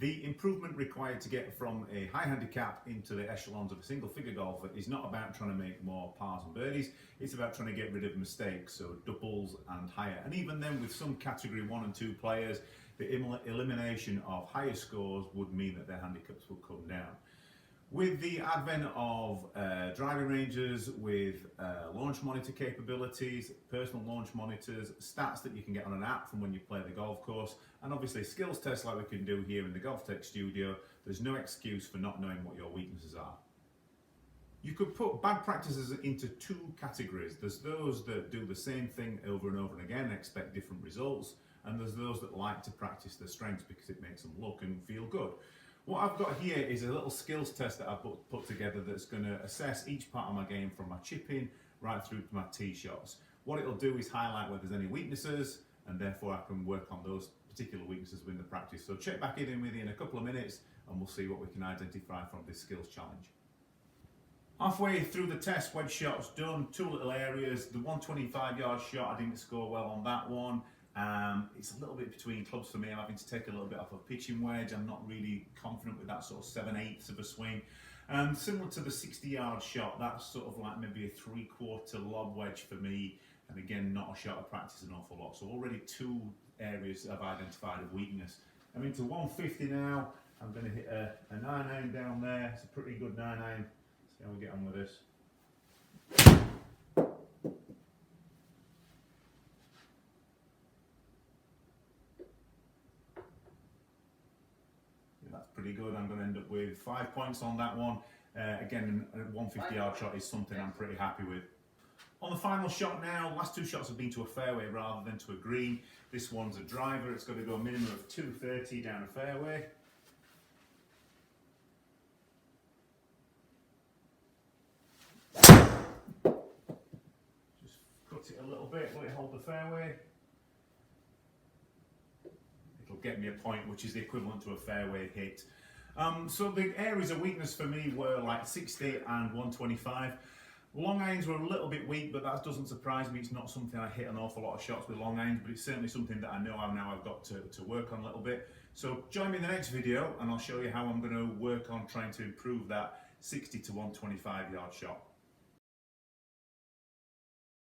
The improvement required to get from a high handicap into the echelons of a single figure golfer is not about trying to make more pars and birdies, it's about trying to get rid of mistakes, so doubles and higher. And even then, with some category 1 and 2 players, the elimination of higher scores would mean that their handicaps will come down. With the advent of driving ranges, with launch monitor capabilities, personal launch monitors, stats that you can get on an app from when you play the golf course, and obviously skills tests like we can do here in the Golf Tech studio, there's no excuse for not knowing what your weaknesses are. You could put bad practices into 2 categories. There's those that do the same thing over and over and again and expect different results, and there's those that like to practice their strengths because it makes them look and feel good. What I've got here is a little skills test that I've put together that's going to assess each part of my game from my chipping right through to my tee shots. What it'll do is highlight where there's any weaknesses, and therefore I can work on those particular weaknesses within the practice. So check back in with you in a couple of minutes and we'll see what we can identify from this skills challenge. Halfway through the test, wedge shots done, 2 little areas. The 125-yard shot, I didn't score well on that one. It's a little bit between clubs for me. I'm having to take a little bit off a pitching wedge. I'm not really confident with that sort of 7/8 of a swing. Similar to the 60-yard shot, that's sort of like maybe a 3/4 lob wedge for me. And again, not a shot I practice an awful lot. So already 2 areas I've identified of weakness. I'm into 150 now. I'm going to hit a 9-iron down there. It's a pretty good 9-iron. See how we get on with this. That's pretty good. I'm going to end up with 5 points on that one. Again, a 150-yard shot is something I'm pretty happy with. On the final shot now, last 2 shots have been to a fairway rather than to a green. This one's a driver. It's got to go a minimum of 230 down a fairway. Just cut it a little bit, let it hold the fairway. It'll get me a point, which is the equivalent to a fairway hit. So the areas of weakness for me were like 60 and 125. Long irons were a little bit weak, but that doesn't surprise me. It's not something I hit an awful lot of shots with long irons, but it's certainly something that I know I've got to work on a little bit. So join me in the next video and I'll show you how I'm going to work on trying to improve that 60 to 125 yard shot.